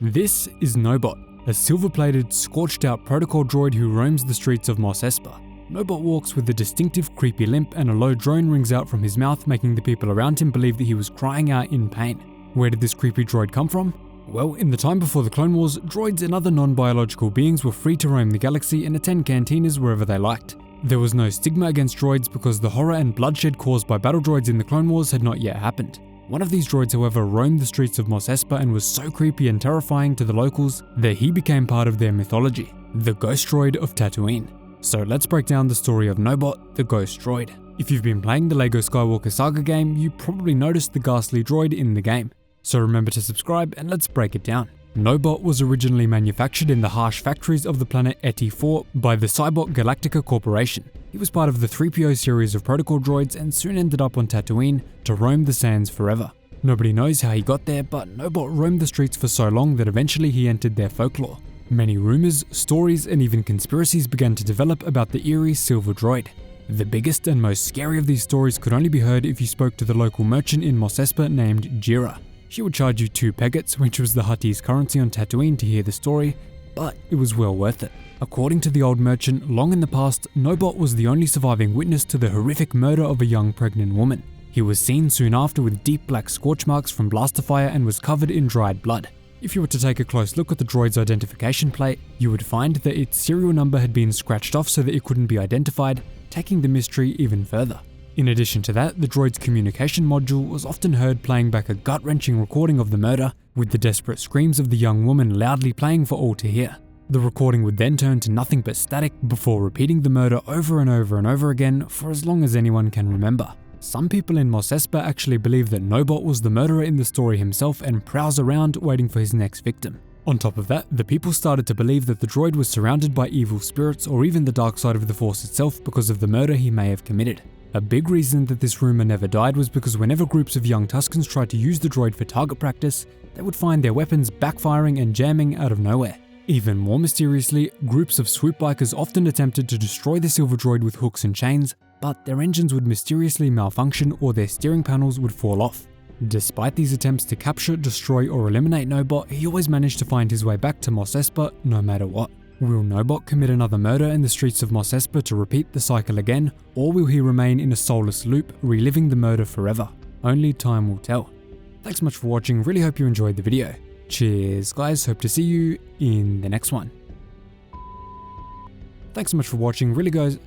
This is Nobot, a silver-plated, scorched-out protocol droid who roams the streets of Mos Espa. Nobot walks with a distinctive creepy limp and a low drone rings out from his mouth, making the people around him believe that he was crying out in pain. Where did this creepy droid come from? Well, in the time before the Clone Wars, droids and other non-biological beings were free to roam the galaxy and attend cantinas wherever they liked. There was no stigma against droids because the horror and bloodshed caused by battle droids in the Clone Wars had not yet happened. One of these droids, however, roamed the streets of Mos Espa and was so creepy and terrifying to the locals that he became part of their mythology, the Ghost Droid of Tatooine. So let's break down the story of Nobot, the Ghost Droid. If you've been playing the LEGO Skywalker Saga game, you probably noticed the ghastly droid in the game. So remember to subscribe and let's break it down. Nobot was originally manufactured in the harsh factories of the planet Etti IV by the Cybot Galactic Corporation. He was part of the 3PO series of protocol droids and soon ended up on Tatooine to roam the sands forever. Nobody knows how he got there, but Nobot roamed the streets for so long that eventually he entered their folklore. Many rumors, stories, and even conspiracies began to develop about the eerie silver droid. The biggest and most scary of these stories could only be heard if you spoke to the local merchant in Mos Espa named Jira. She would charge you 2 peggets, which was the Huttese currency on Tatooine, to hear the story, but it was well worth it. According to the old merchant, long in the past, Nobot was the only surviving witness to the horrific murder of a young pregnant woman. He was seen soon after with deep black scorch marks from blaster fire and was covered in dried blood. If you were to take a close look at the droid's identification plate, you would find that its serial number had been scratched off so that it couldn't be identified, taking the mystery even further. In addition to that, the droid's communication module was often heard playing back a gut-wrenching recording of the murder, with the desperate screams of the young woman loudly playing for all to hear. The recording would then turn to nothing but static before repeating the murder over and over and over again for as long as anyone can remember. Some people in Mos Espa actually believe that Nobot was the murderer in the story himself and prowls around waiting for his next victim. On top of that, the people started to believe that the droid was surrounded by evil spirits or even the dark side of the Force itself because of the murder he may have committed. A big reason that this rumor never died was because whenever groups of young Tuskens tried to use the droid for target practice, they would find their weapons backfiring and jamming out of nowhere. Even more mysteriously, groups of swoop bikers often attempted to destroy the silver droid with hooks and chains, but their engines would mysteriously malfunction or their steering panels would fall off. Despite these attempts to capture, destroy, or eliminate Nobot, he always managed to find his way back to Mos Espa no matter what. Will Nobot commit another murder in the streets of Mos Espa to repeat the cycle again, or will he remain in a soulless loop, reliving the murder forever? Only time will tell. Thanks so much for watching, really hope you enjoyed the video. Cheers guys, hope to see you in the next one. Thanks so much for watching, really guys.